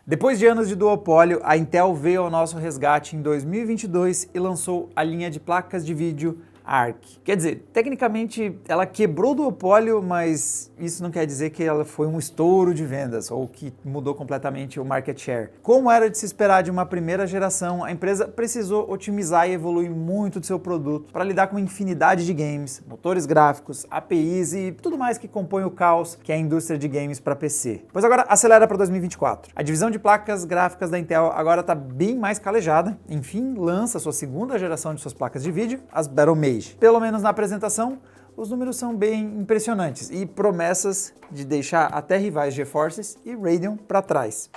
Depois de anos de duopólio, a Intel veio ao nosso resgate em 2022 e lançou a linha de placas de vídeo Arc. Quer dizer, tecnicamente ela quebrou o duopólio, mas isso não quer dizer que ela foi um estouro de vendas ou que mudou completamente o market share. Como era de se esperar de uma primeira geração, a empresa precisou otimizar e evoluir muito do seu produto para lidar com uma infinidade de games, motores gráficos, APIs e tudo mais que compõe o caos que é a indústria de games para PC. Pois agora acelera para 2024. A divisão de placas gráficas da Intel agora está bem mais calejada, enfim, lança sua segunda geração de suas placas de vídeo, as Battlemage. Pelo menos na apresentação, os números são bem impressionantes e promessas de deixar até rivais GeForce e Radeon para trás.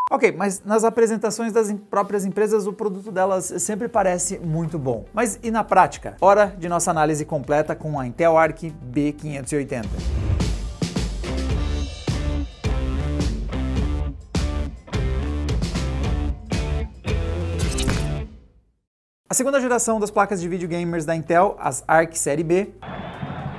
Ok, mas nas apresentações das próprias empresas o produto delas sempre parece muito bom. Mas e na prática? Hora de nossa análise completa com a Intel Arc B580. A segunda geração das placas de vídeo gamers da Intel, as Arc Série B.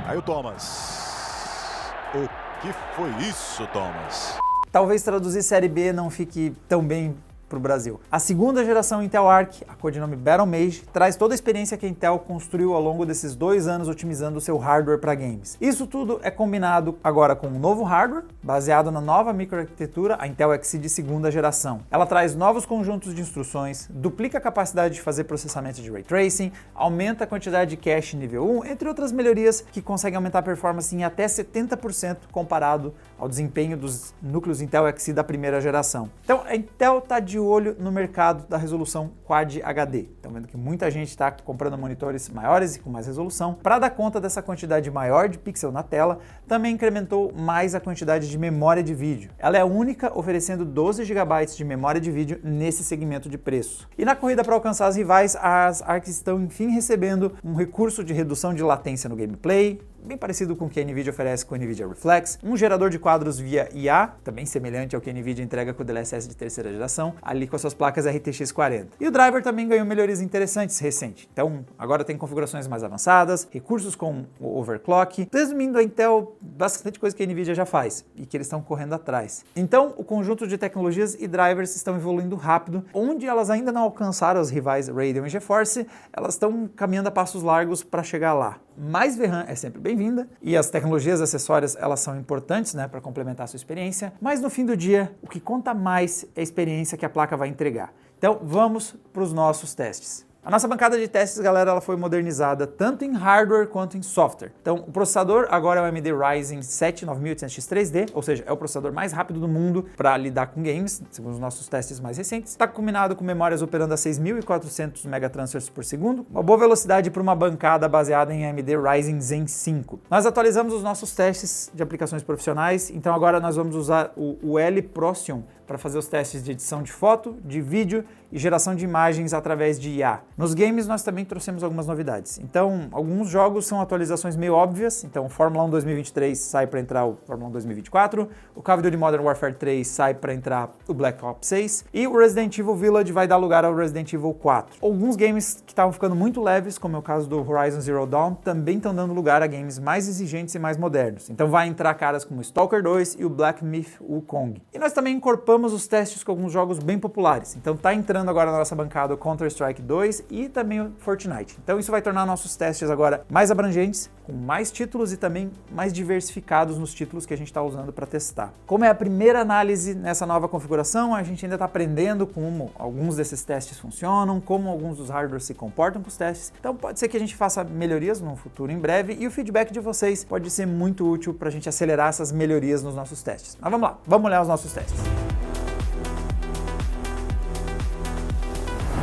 Aí o Thomas. O que foi isso, Thomas? Talvez traduzir Série B não fique tão bem para o Brasil. A segunda geração Intel Arc, a codinome Battlemage, traz toda a experiência que a Intel construiu ao longo desses 2 anos otimizando o seu hardware para games. Isso tudo é combinado agora com um novo hardware, baseado na nova microarquitetura, a Intel Xe de segunda geração. Ela traz novos conjuntos de instruções, duplica a capacidade de fazer processamento de Ray Tracing, aumenta a quantidade de cache nível 1, entre outras melhorias que conseguem aumentar a performance em até 70% comparado ao desempenho dos núcleos Intel Xe da primeira geração. Então a Intel está de olho no mercado da resolução Quad HD. Estão vendo que muita gente está comprando monitores maiores e com mais resolução. Para dar conta dessa quantidade maior de pixel na tela, também incrementou mais a quantidade de memória de vídeo. Ela é a única oferecendo 12 GB de memória de vídeo nesse segmento de preço. E na corrida para alcançar as rivais, as Arcs estão enfim recebendo um recurso de redução de latência no gameplay, bem parecido com o que a NVIDIA oferece com o NVIDIA Reflex, um gerador de quadros via IA, também semelhante ao que a NVIDIA entrega com o DLSS de terceira geração, ali com as suas placas RTX 40. E o driver também ganhou melhorias interessantes recente. Então, agora tem configurações mais avançadas, recursos com o overclock, resumindo a Intel, bastante coisa que a NVIDIA já faz e que eles estão correndo atrás. Então, o conjunto de tecnologias e drivers estão evoluindo rápido, onde elas ainda não alcançaram os rivais Radeon e GeForce, elas estão caminhando a passos largos para chegar lá. Mais VRAM é sempre bem-vinda e as tecnologias acessórias elas são importantes, né, para complementar a sua experiência, mas no fim do dia o que conta mais é a experiência que a placa vai entregar. Então vamos para os nossos testes. A nossa bancada de testes, galera, ela foi modernizada tanto em hardware quanto em software. Então, o processador agora é o AMD Ryzen 7 9800X 3D, ou seja, é o processador mais rápido do mundo para lidar com games, segundo os nossos testes mais recentes. Está combinado com memórias operando a 6.400 megatransfers por segundo, uma boa velocidade para uma bancada baseada em AMD Ryzen Zen 5. Nós atualizamos os nossos testes de aplicações profissionais, então agora nós vamos usar o L Procyon para fazer os testes de edição de foto, de vídeo e geração de imagens através de IA. Nos games nós também trouxemos algumas novidades. Então, alguns jogos são atualizações meio óbvias. Então, o Fórmula 1 2023 sai para entrar o Fórmula 1 2024, o Call of Duty Modern Warfare 3 sai para entrar o Black Ops 6 e o Resident Evil Village vai dar lugar ao Resident Evil 4. Alguns games que estavam ficando muito leves, como é o caso do Horizon Zero Dawn, também estão dando lugar a games mais exigentes e mais modernos. Então vai entrar caras como o Stalker 2 e o Black Myth Wukong. E nós também incorporamos os testes com alguns jogos bem populares. Então tá entrando agora na nossa bancada o Counter-Strike 2 e também o Fortnite. Então isso vai tornar nossos testes agora mais abrangentes, com mais títulos e também mais diversificados nos títulos que a gente está usando para testar. Como é a primeira análise nessa nova configuração, a gente ainda está aprendendo como alguns desses testes funcionam, como alguns dos hardwares se comportam com os testes. Então pode ser que a gente faça melhorias no futuro em breve e o feedback de vocês pode ser muito útil para a gente acelerar essas melhorias nos nossos testes. Mas vamos lá, vamos olhar os nossos testes.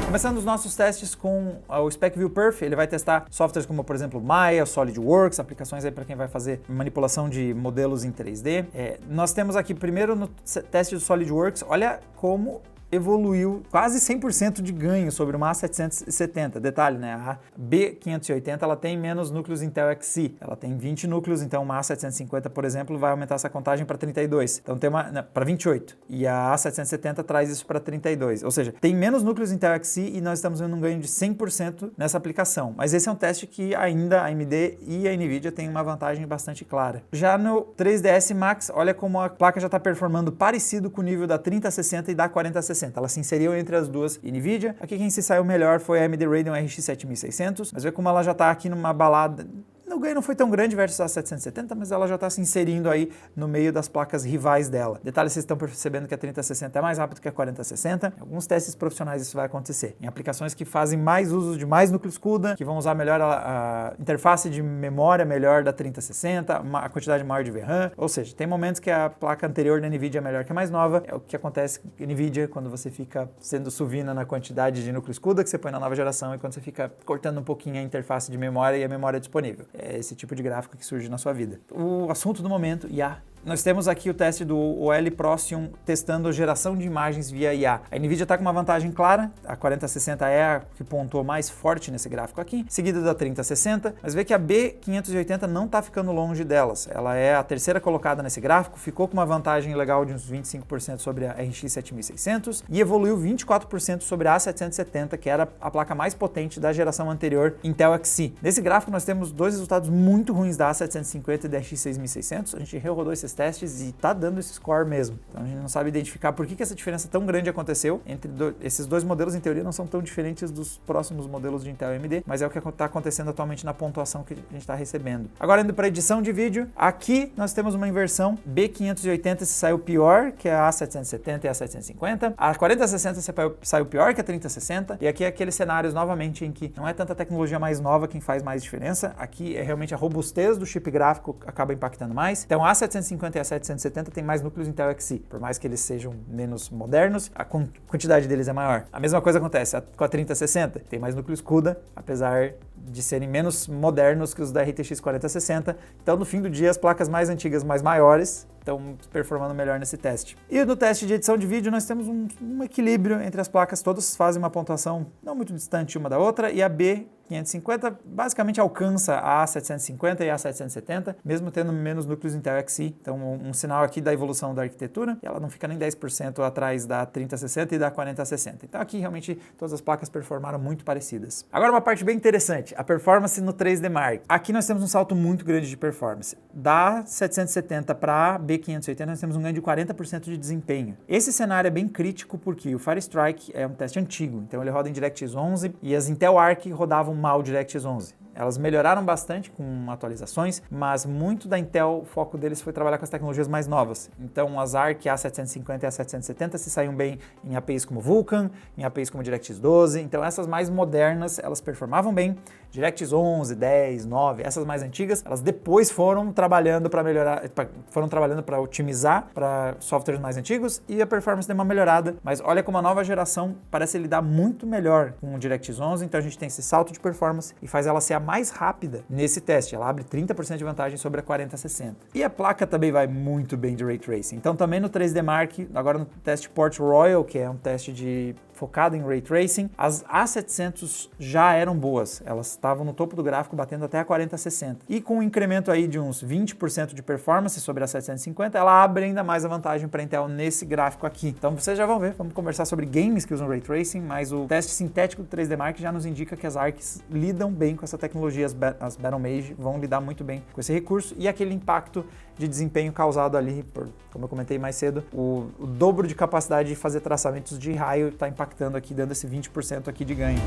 Começando os nossos testes com o SpecView Perf, ele vai testar softwares como, por exemplo, Maya, SolidWorks, aplicações aí para quem vai fazer manipulação de modelos em 3D. Nós temos aqui primeiro no teste do SolidWorks, olha como evoluiu quase 100% de ganho sobre uma A770. Detalhe, né? A B580 ela tem menos núcleos Intel Xe. Ela tem 20 núcleos, então uma A750, por exemplo, vai aumentar essa contagem para 32. Então tem para 28. E a A770 traz isso para 32. Ou seja, tem menos núcleos Intel Xe e nós estamos vendo um ganho de 100% nessa aplicação. Mas esse é um teste que ainda a AMD e a NVIDIA têm uma vantagem bastante clara. Já no 3ds Max, olha como a placa já está performando parecido com o nível da 3060 e da 4060. Ela se inseriu entre as duas NVIDIA. Aqui quem se saiu melhor foi a AMD Radeon RX 7600, mas vê como ela já está aqui numa balada. O ganho não foi tão grande versus a 770, mas ela já está se inserindo aí no meio das placas rivais dela. Detalhe, vocês estão percebendo que a 3060 é mais rápido que a 4060. Em alguns testes profissionais isso vai acontecer. Em aplicações que fazem mais uso de mais núcleos CUDA, que vão usar melhor a interface de memória melhor da 3060, a quantidade maior de VRAM. Ou seja, tem momentos que a placa anterior da NVIDIA é melhor que a mais nova. É o que acontece com a NVIDIA quando você fica sendo suvina na quantidade de núcleos CUDA que você põe na nova geração e quando você fica cortando um pouquinho a interface de memória e a memória disponível. É esse tipo de gráfico que surge na sua vida. O assunto do momento, IA. Nós temos aqui o teste do OL Procyon testando geração de imagens via IA. A NVIDIA está com uma vantagem clara, a 4060 é a que pontuou mais forte nesse gráfico aqui, seguida da 3060, mas vê que a B580 não está ficando longe delas. Ela é a terceira colocada nesse gráfico, ficou com uma vantagem legal de uns 25% sobre a RX 7600 e evoluiu 24% sobre a A770, que era a placa mais potente da geração anterior Intel Xe. Nesse gráfico nós temos dois resultados muito ruins da A750 e da RX 6600, a gente rerodou esses testes e tá dando esse score mesmo. Então a gente não sabe identificar por que essa diferença tão grande aconteceu entre esses dois modelos. Em teoria não são tão diferentes dos próximos modelos de Intel e AMD, mas é o que está acontecendo atualmente na pontuação que a gente está recebendo. Agora indo para edição de vídeo, aqui nós temos uma inversão. B580 se saiu pior que a A770 e a A750, a 4060 saiu pior que a 3060 e aqui é aqueles cenários novamente em que não é tanta tecnologia mais nova quem faz mais diferença, aqui é realmente a robustez do chip gráfico acaba impactando mais. Então a A750 e a 770 tem mais núcleos Intel Xe, por mais que eles sejam menos modernos, a quantidade deles é maior. A mesma coisa acontece com a 3060, tem mais núcleos CUDA, apesar de serem menos modernos que os da RTX 4060. Então, no fim do dia, as placas mais antigas, mais maiores, estão performando melhor nesse teste. E no teste de edição de vídeo, nós temos um equilíbrio entre as placas, todas fazem uma pontuação não muito distante uma da outra, e a B550 basicamente alcança a A750 e a A770, mesmo tendo menos núcleos Intel Xe. Então, um sinal aqui da evolução da arquitetura, e ela não fica nem 10% atrás da 3060 e da 4060. Então, aqui realmente todas as placas performaram muito parecidas. Agora, uma parte bem interessante, a performance no 3D Mark. Aqui nós temos um salto muito grande de performance. Da 770 para a B580, nós temos um ganho de 40% de desempenho. Esse cenário é bem crítico porque o Firestrike é um teste antigo, então ele roda em DirectX 11 e as Intel Arc rodavam mal DirectX 11. Elas melhoraram bastante com atualizações, mas muito da Intel, o foco deles foi trabalhar com as tecnologias mais novas. Então, as Arc A750 e A770 se saíam bem em APIs como Vulkan, em APIs como DirectX 12. Então, essas mais modernas, elas performavam bem. DirectX 11, 10, 9, essas mais antigas, elas depois foram trabalhando para melhorar, foram trabalhando para otimizar para softwares mais antigos e a performance deu uma melhorada. Mas olha como a nova geração parece lidar muito melhor com o DirectX 11. Então, a gente tem esse salto de performance e faz ela ser a mais rápida nesse teste. Ela abre 30% de vantagem sobre a 4060. E a placa também vai muito bem de Ray Tracing. Então também no 3D Mark, agora no teste Port Royal, que é um teste focado em Ray Tracing, as A700 já eram boas. Elas estavam no topo do gráfico batendo até a 4060. E com um incremento aí de uns 20% de performance sobre a 750, ela abre ainda mais a vantagem para a Intel nesse gráfico aqui. Então vocês já vão ver, vamos conversar sobre games que usam Ray Tracing, mas o teste sintético do 3D Mark já nos indica que as ARCs lidam bem com essa tecnologia, as Battlemage vão lidar muito bem com esse recurso e aquele impacto de desempenho causado ali, como eu comentei mais cedo, o dobro de capacidade de fazer traçamentos de raio está impactando aqui, dando esse 20% aqui de ganho.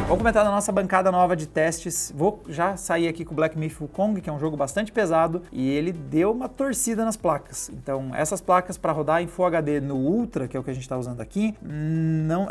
Vamos comentar na nossa bancada nova de testes. Vou já sair aqui com o Black Myth Wukong, que é um jogo bastante pesado, e ele deu uma torcida nas placas. Então, essas placas para rodar em Full HD no Ultra, que é o que a gente está usando aqui,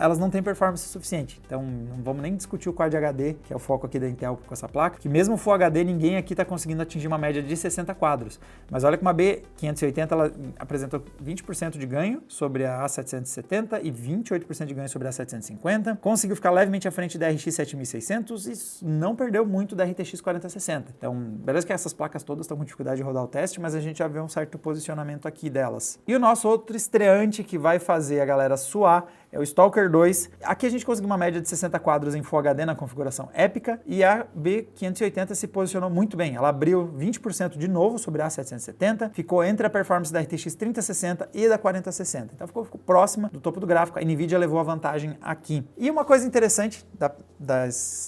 elas não têm performance suficiente. Então, não vamos nem discutir o Quad HD, que é o foco aqui da Intel com essa placa, que mesmo Full HD, ninguém aqui está conseguindo atingir uma média de 60 quadros. Mas olha que uma B580, ela apresentou 20% de ganho sobre a A770 e 28% de ganho sobre a A750. Conseguiu ficar levemente à frente da RX RX 7600 e não perdeu muito da RTX 4060. Então, beleza que essas placas todas estão com dificuldade de rodar o teste, mas a gente já vê um certo posicionamento aqui delas. E o nosso outro estreante que vai fazer a galera suar é o Stalker 2. Aqui a gente conseguiu uma média de 60 quadros em Full HD na configuração épica e a B580 se posicionou muito bem. Ela abriu 20% de novo sobre a A770, ficou entre a performance da RTX 3060 e da 4060. Então ficou próxima do topo do gráfico. A NVIDIA levou a vantagem aqui. E uma coisa interessante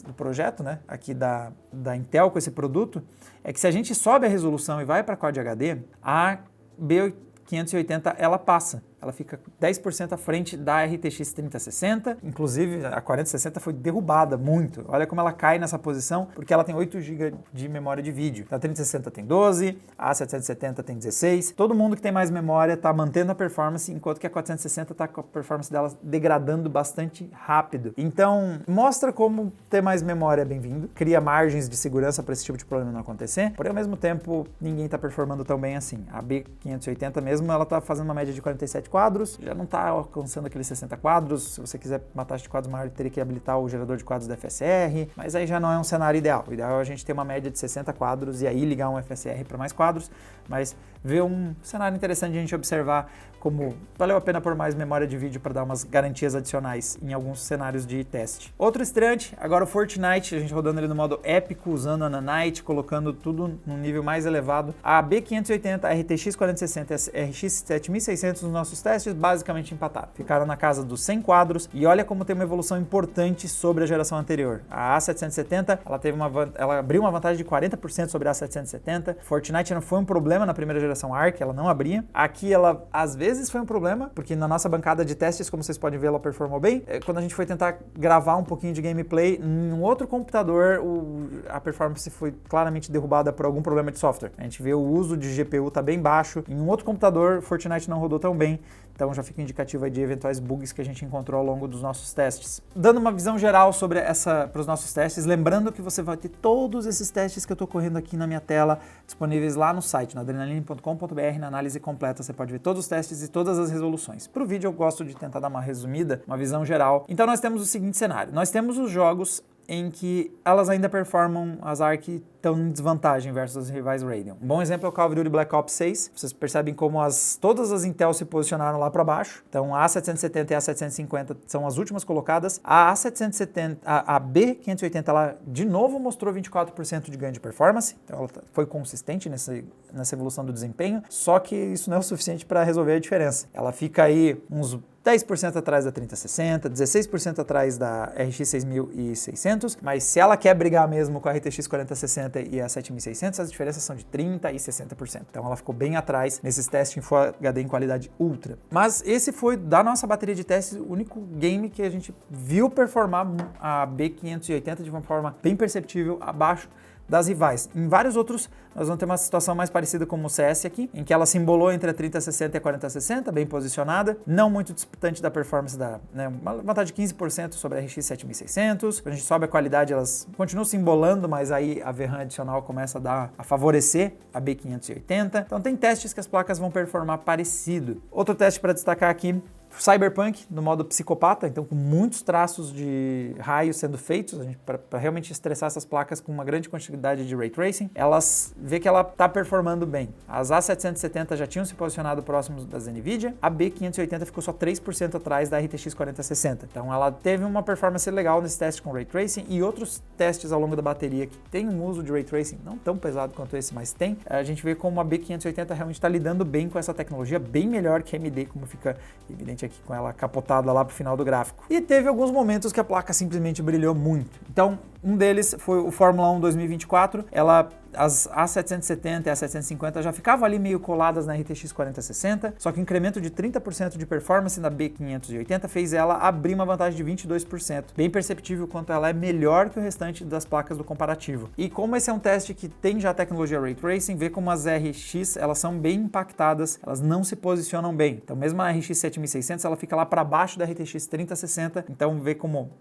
do projeto, né, aqui da Intel com esse produto, é que se a gente sobe a resolução e vai para Quad HD, a B580 ela passa. Ela fica 10% à frente da RTX 3060, inclusive a 4060 foi derrubada muito. Olha como ela cai nessa posição, porque ela tem 8 GB de memória de vídeo. A 3060 tem 12, a 770 tem 16. Todo mundo que tem mais memória está mantendo a performance, enquanto que a 460 está com a performance dela degradando bastante rápido. Então, mostra como ter mais memória é bem-vindo, cria margens de segurança para esse tipo de problema não acontecer, porém, ao mesmo tempo, ninguém está performando tão bem assim. A B580 mesmo, ela está fazendo uma média de 47 quadros, já não está alcançando aqueles 60 quadros. Se você quiser uma taxa de quadros maior, teria que habilitar o gerador de quadros da FSR, mas aí já não é um cenário ideal. O ideal é a gente ter uma média de 60 quadros e aí ligar um FSR para mais quadros, mas ver um cenário interessante de a gente observar como valeu a pena por mais memória de vídeo para dar umas garantias adicionais em alguns cenários de teste. Outro estreante, agora o Fortnite, a gente rodando ele no modo épico, usando a Nanite, colocando tudo num nível mais elevado. A B580, a RTX 4060 e a RX 7600 nos nossos testes basicamente empataram. Ficaram na casa dos 100 quadros e olha como tem uma evolução importante sobre a geração anterior. A A770, ela abriu uma vantagem de 40% sobre a A770. Fortnite não foi um problema na primeira geração ARC, ela não abria. Aqui ela às vezes foi um problema, porque na nossa bancada de testes, como vocês podem ver, ela performou bem. Quando a gente foi tentar gravar um pouquinho de gameplay, em um outro computador, a performance foi claramente derrubada por algum problema de software. A gente vê o uso de GPU tá bem baixo. Em um outro computador, Fortnite não rodou tão bem. Então já fica indicativo aí de eventuais bugs que a gente encontrou ao longo dos nossos testes. Dando uma visão geral sobre para os nossos testes, lembrando que você vai ter todos esses testes que eu estou correndo aqui na minha tela disponíveis lá no site, no adrenaline.com.br, na análise completa. Você pode ver todos os testes e todas as resoluções. Para o vídeo eu gosto de tentar dar uma resumida, uma visão geral. Então nós temos o seguinte cenário. Nós temos os jogos em que elas ainda performam, as ARC estão em desvantagem versus as rivais Radeon. Um bom exemplo é o Call of Duty Black Ops 6. Vocês percebem como todas as Intel se posicionaram lá para baixo. Então a A770 e a A750 são as últimas colocadas. A A770, a B580, ela de novo mostrou 24% de ganho de performance. Então ela foi consistente nessa evolução do desempenho, só que isso não é o suficiente para resolver a diferença. Ela fica aí uns 10% atrás da 3060, 16% atrás da RX 6600, mas se ela quer brigar mesmo com a RTX 4060 e a 7600, as diferenças são de 30% e 60%. Então ela ficou bem atrás nesses testes em Full HD em qualidade ultra. Mas esse foi, da nossa bateria de testes, o único game que a gente viu performar a B580 de uma forma bem perceptível abaixo das rivais. Em vários outros, nós vamos ter uma situação mais parecida como o CS aqui, em que ela se embolou entre a 3060 e a 4060, bem posicionada, não muito disputante da performance uma vantagem de 15% sobre a RX 7600. Quando a gente sobe a qualidade, elas continuam se embolando, mas aí a VRAM adicional começa a favorecer a B580. Então tem testes que as placas vão performar parecido. Outro teste para destacar aqui, Cyberpunk no modo psicopata, então com muitos traços de raios sendo feitos, para realmente estressar essas placas com uma grande quantidade de Ray Tracing, elas vê que ela está performando bem. As A770 já tinham se posicionado próximos das NVIDIA, a B580 ficou só 3% atrás da RTX 4060. Então ela teve uma performance legal nesse teste com Ray Tracing e outros testes ao longo da bateria que tem um uso de Ray Tracing, não tão pesado quanto esse, mas tem. A gente vê como a B580 realmente está lidando bem com essa tecnologia, bem melhor que a AMD, como fica evidente aqui com ela capotada lá pro final do gráfico. E teve alguns momentos que a placa simplesmente brilhou muito. Então, um deles foi o Fórmula 1 2024. As A770 e a A750 já ficavam ali meio coladas na RTX 4060, só que o incremento de 30% de performance na B580 fez ela abrir uma vantagem de 22%. Bem perceptível quanto ela é melhor que o restante das placas do comparativo. E como esse é um teste que tem já a tecnologia Ray Tracing, vê como as RX elas são bem impactadas, elas não se posicionam bem. Então mesmo a RX 7600 ela fica lá para baixo da RTX 3060, então vê como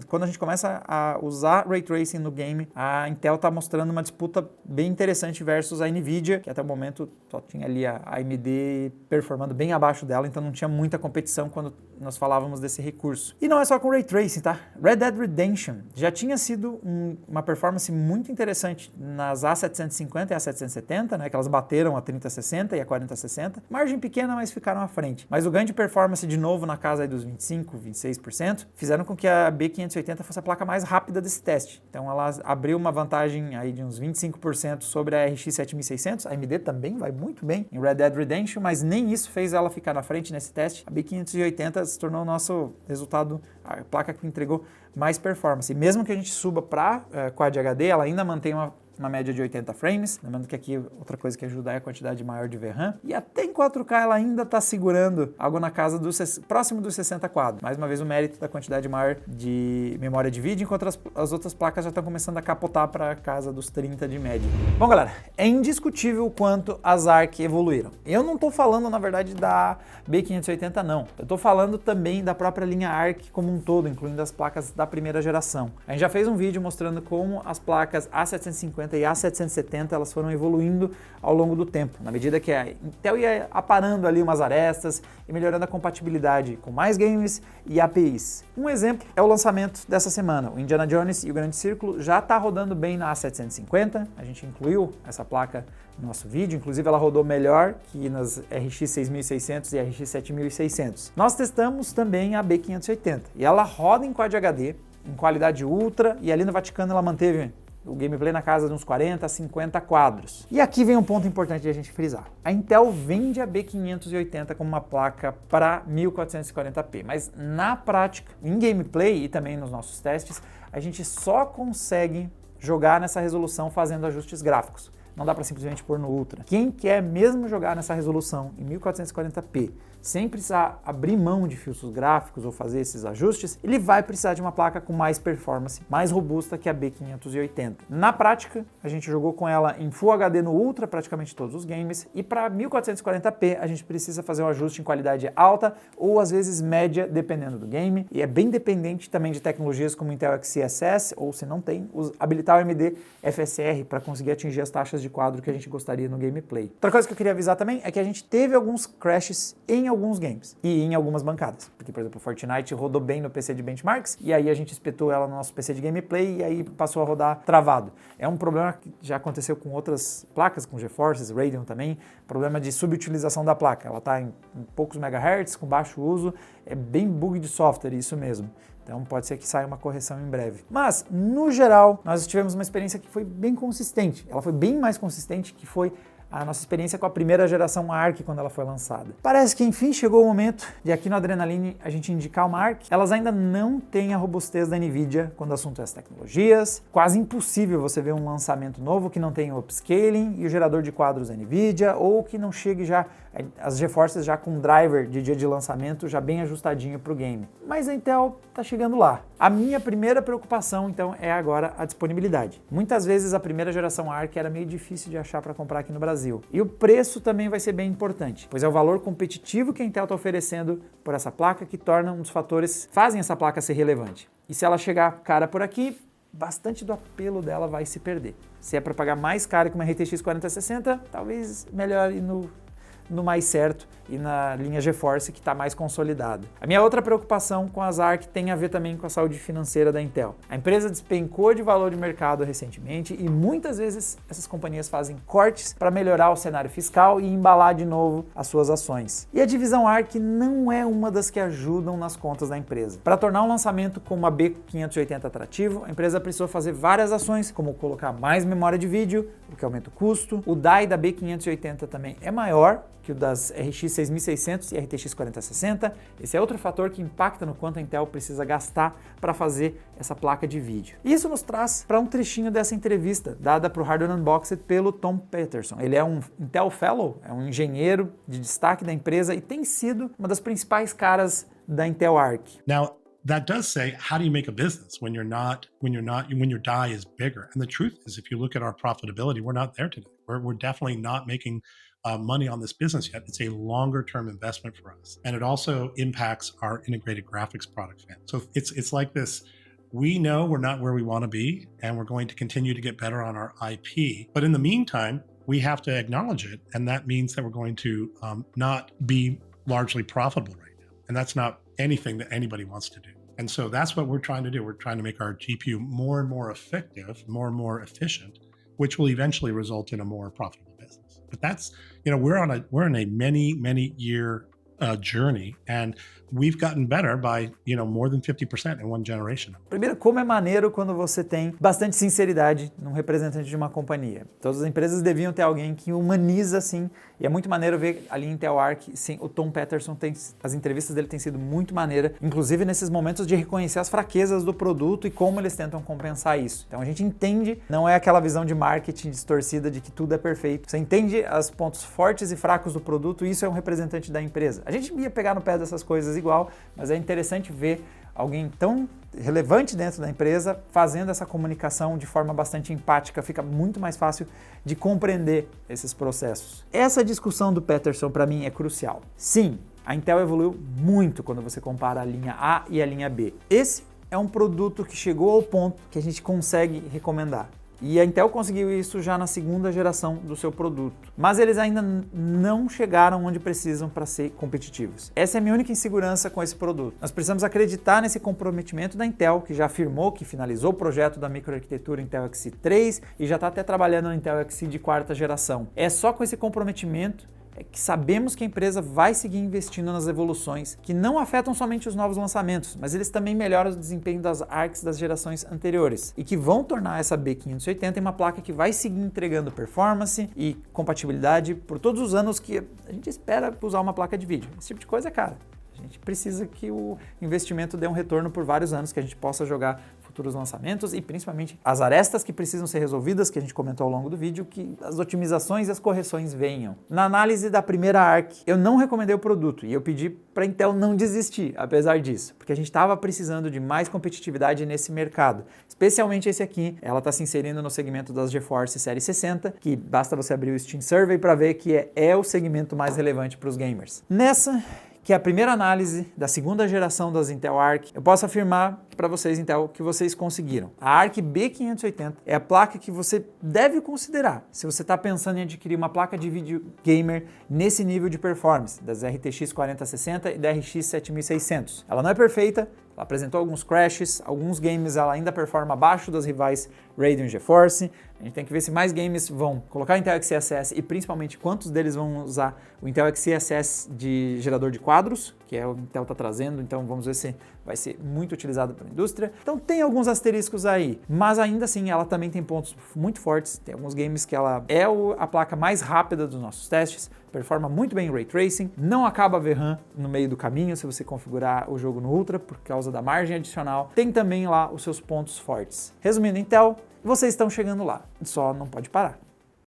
quando a gente começa a usar usar Ray Tracing no game, a Intel está mostrando uma disputa bem interessante versus a Nvidia, que até o momento só tinha ali a AMD performando bem abaixo dela, então não tinha muita competição quando nós falávamos desse recurso. E não é só com Ray Tracing, tá? Red Dead Redemption já tinha sido uma performance muito interessante nas A750 e A770, né, que elas bateram a 3060 e a 4060. Margem pequena, mas ficaram à frente. Mas o ganho de performance de novo na casa aí dos 25, 26%, fizeram com que a B580 fosse a placa mais rápida desse teste. Então ela abriu uma vantagem aí de uns 25% sobre a RX 7600. A AMD também vai muito bem em Red Dead Redemption, mas nem isso fez ela ficar na frente nesse teste. A B580 se tornou o nosso resultado, a placa que entregou mais performance. E mesmo que a gente suba para Quad HD, ela ainda mantém uma média de 80 frames, lembrando que aqui outra coisa que ajuda é a quantidade maior de VRAM, e até em 4K ela ainda está segurando algo na casa próximo dos 60 quadros. Mais uma vez o mérito da quantidade maior de memória de vídeo, enquanto as outras placas já estão começando a capotar para casa dos 30 de média. Bom galera, é indiscutível o quanto as ARC evoluíram. Eu não estou falando na verdade da B580 não, eu estou falando também da própria linha ARC como um todo, incluindo as placas da primeira geração. A gente já fez um vídeo mostrando como as placas A750 e A770 elas foram evoluindo ao longo do tempo, na medida que a Intel ia aparando ali umas arestas e melhorando a compatibilidade com mais games e APIs. Um exemplo é o lançamento dessa semana. O Indiana Jones e o Grande Círculo já está rodando bem na A750, a gente incluiu essa placa no nosso vídeo, inclusive ela rodou melhor que nas RX 6600 e RX 7600. Nós testamos também a B580 e ela roda em Quad HD, em qualidade ultra, e ali no Vaticano ela manteve o gameplay na casa de uns 40 a 50 quadros. E aqui vem um ponto importante de a gente frisar. A Intel vende a B580 como uma placa para 1440p, mas na prática, em gameplay e também nos nossos testes, a gente só consegue jogar nessa resolução fazendo ajustes gráficos. Não dá para simplesmente pôr no Ultra. Quem quer mesmo jogar nessa resolução em 1440p, sem precisar abrir mão de filtros gráficos ou fazer esses ajustes, ele vai precisar de uma placa com mais performance, mais robusta que a B580. Na prática, a gente jogou com ela em Full HD no Ultra praticamente todos os games, e para 1440p a gente precisa fazer um ajuste em qualidade alta ou às vezes média, dependendo do game, e é bem dependente também de tecnologias como Intel XeSS, ou se não tem, habilitar o AMD FSR para conseguir atingir as taxas de quadro que a gente gostaria no gameplay. Outra coisa que eu queria avisar também é que a gente teve alguns crashes em alguns games e em algumas bancadas, porque por exemplo o Fortnite rodou bem no PC de benchmarks e aí a gente espetou ela no nosso PC de gameplay e aí passou a rodar travado. É um problema que já aconteceu com outras placas, com GeForce, Radeon também, problema de subutilização da placa, ela está em poucos megahertz, com baixo uso, é bem bug de software, isso mesmo. Então pode ser que saia uma correção em breve. Mas, no geral, nós tivemos uma experiência que foi bem consistente. Ela foi bem mais consistente que foi a nossa experiência com a primeira geração ARC quando ela foi lançada. Parece que enfim chegou o momento de aqui no Adrenaline a gente indicar uma ARC. Elas ainda não têm a robustez da Nvidia quando o assunto é as tecnologias. Quase impossível você ver um lançamento novo que não tenha o upscaling e o gerador de quadros da Nvidia, ou que não chegue já as GeForces já com driver de dia de lançamento já bem ajustadinho para o game. Mas a Intel está chegando lá. A minha primeira preocupação então é agora a disponibilidade. Muitas vezes a primeira geração ARC era meio difícil de achar para comprar aqui no Brasil. E o preço também vai ser bem importante, pois é o valor competitivo que a Intel está oferecendo por essa placa que torna um dos fatores que fazem essa placa ser relevante. E se ela chegar cara por aqui, bastante do apelo dela vai se perder. Se é para pagar mais caro que uma RTX 4060, talvez melhor ir no mais certo e na linha GeForce que está mais consolidada. A minha outra preocupação com as ARC tem a ver também com a saúde financeira da Intel. A empresa despencou de valor de mercado recentemente e muitas vezes essas companhias fazem cortes para melhorar o cenário fiscal e embalar de novo as suas ações. E a divisão ARC não é uma das que ajudam nas contas da empresa. Para tornar um lançamento como a B580 atrativo, a empresa precisou fazer várias ações, como colocar mais memória de vídeo, o que aumenta o custo. O DAI da B580 também é maior que o das RX 6600 e RTX 4060. Esse é outro fator que impacta no quanto a Intel precisa gastar para fazer essa placa de vídeo. E isso nos traz para um trechinho dessa entrevista dada para o Hardware Unboxed pelo Tom Peterson. Ele é um Intel Fellow, é um engenheiro de destaque da empresa e tem sido uma das principais caras da Intel ARC. Now, that does say, how do you make a business when your die is bigger? And the truth is, if you look at our profitability, we're not there today. We're definitely not making money on this business yet. It's a longer term investment for us. And it also impacts our integrated graphics product. So it's like this we know we're not where we want to be, and we're going to continue to get better on our IP. But in the meantime, we have to acknowledge it, and that means that we're going to not be largely profitable right now. And that's not anything that anybody wants to do. And so that's what we're trying to do. We're trying to make our GPU more and more effective, more and more efficient, which will eventually result in a more profitable business. But that's, we're in a many year journey, and we've gotten better by, more than 50% in one generation. Primeiro, como é maneiro quando você tem bastante sinceridade num representante de uma companhia. Todas as empresas deviam ter alguém que humaniza assim, e é muito maneiro ver ali em Intel Arc, sim, o Tom Patterson as entrevistas dele têm sido muito maneira, inclusive nesses momentos de reconhecer as fraquezas do produto e como eles tentam compensar isso. Então a gente entende, não é aquela visão de marketing distorcida de que tudo é perfeito. Você entende os pontos fortes e fracos do produto, e isso é um representante da empresa. A gente ia pegar no pé dessas coisas igual, mas é interessante ver alguém tão relevante dentro da empresa fazendo essa comunicação de forma bastante empática. Fica muito mais fácil de compreender esses processos. Essa discussão do Patterson para mim é crucial. Sim, a Intel evoluiu muito quando você compara a linha A e a linha B. Esse é um produto que chegou ao ponto que a gente consegue recomendar. E a Intel conseguiu isso já na segunda geração do seu produto. Mas eles ainda não chegaram onde precisam para ser competitivos. Essa é a minha única insegurança com esse produto. Nós precisamos acreditar nesse comprometimento da Intel, que já afirmou que finalizou o projeto da microarquitetura Intel Xe 3 e já está até trabalhando no Intel Xe de quarta geração. É só com esse comprometimento que sabemos que a empresa vai seguir investindo nas evoluções que não afetam somente os novos lançamentos, mas eles também melhoram o desempenho das ARCs das gerações anteriores e que vão tornar essa B580 uma placa que vai seguir entregando performance e compatibilidade por todos os anos que a gente espera usar uma placa de vídeo. Esse tipo de coisa é cara. A gente precisa que o investimento dê um retorno por vários anos, que a gente possa jogar futuros lançamentos e principalmente as arestas que precisam ser resolvidas, que a gente comentou ao longo do vídeo, que as otimizações e as correções venham. Na análise da primeira ARC, eu não recomendei o produto e eu pedi para a Intel não desistir, apesar disso, porque a gente estava precisando de mais competitividade nesse mercado, especialmente esse aqui. Ela está se inserindo no segmento das GeForce Série 60, que basta você abrir o Steam Survey para ver que é o segmento mais relevante para os gamers. Nessa que é a primeira análise da segunda geração das Intel Arc, eu posso afirmar para vocês, Intel, que vocês conseguiram. A Arc B580 é a placa que você deve considerar se você está pensando em adquirir uma placa de vídeo gamer nesse nível de performance, das RTX 4060 e da RX 7600. Ela não é perfeita, ela apresentou alguns crashes, alguns games ela ainda performa abaixo das rivais Radeon GeForce. A gente tem que ver se mais games vão colocar o Intel XeSS e principalmente quantos deles vão usar o Intel XeSS de gerador de quadros, que é o Intel está trazendo, então vamos ver se vai ser muito utilizado pela indústria. Então tem alguns asteriscos aí, mas ainda assim ela também tem pontos muito fortes. Tem alguns games que ela é a placa mais rápida dos nossos testes, performa muito bem em Ray Tracing, não acaba a VRAM no meio do caminho se você configurar o jogo no Ultra por causa da margem adicional. Tem também lá os seus pontos fortes. Resumindo, Intel, vocês estão chegando lá, só não pode parar.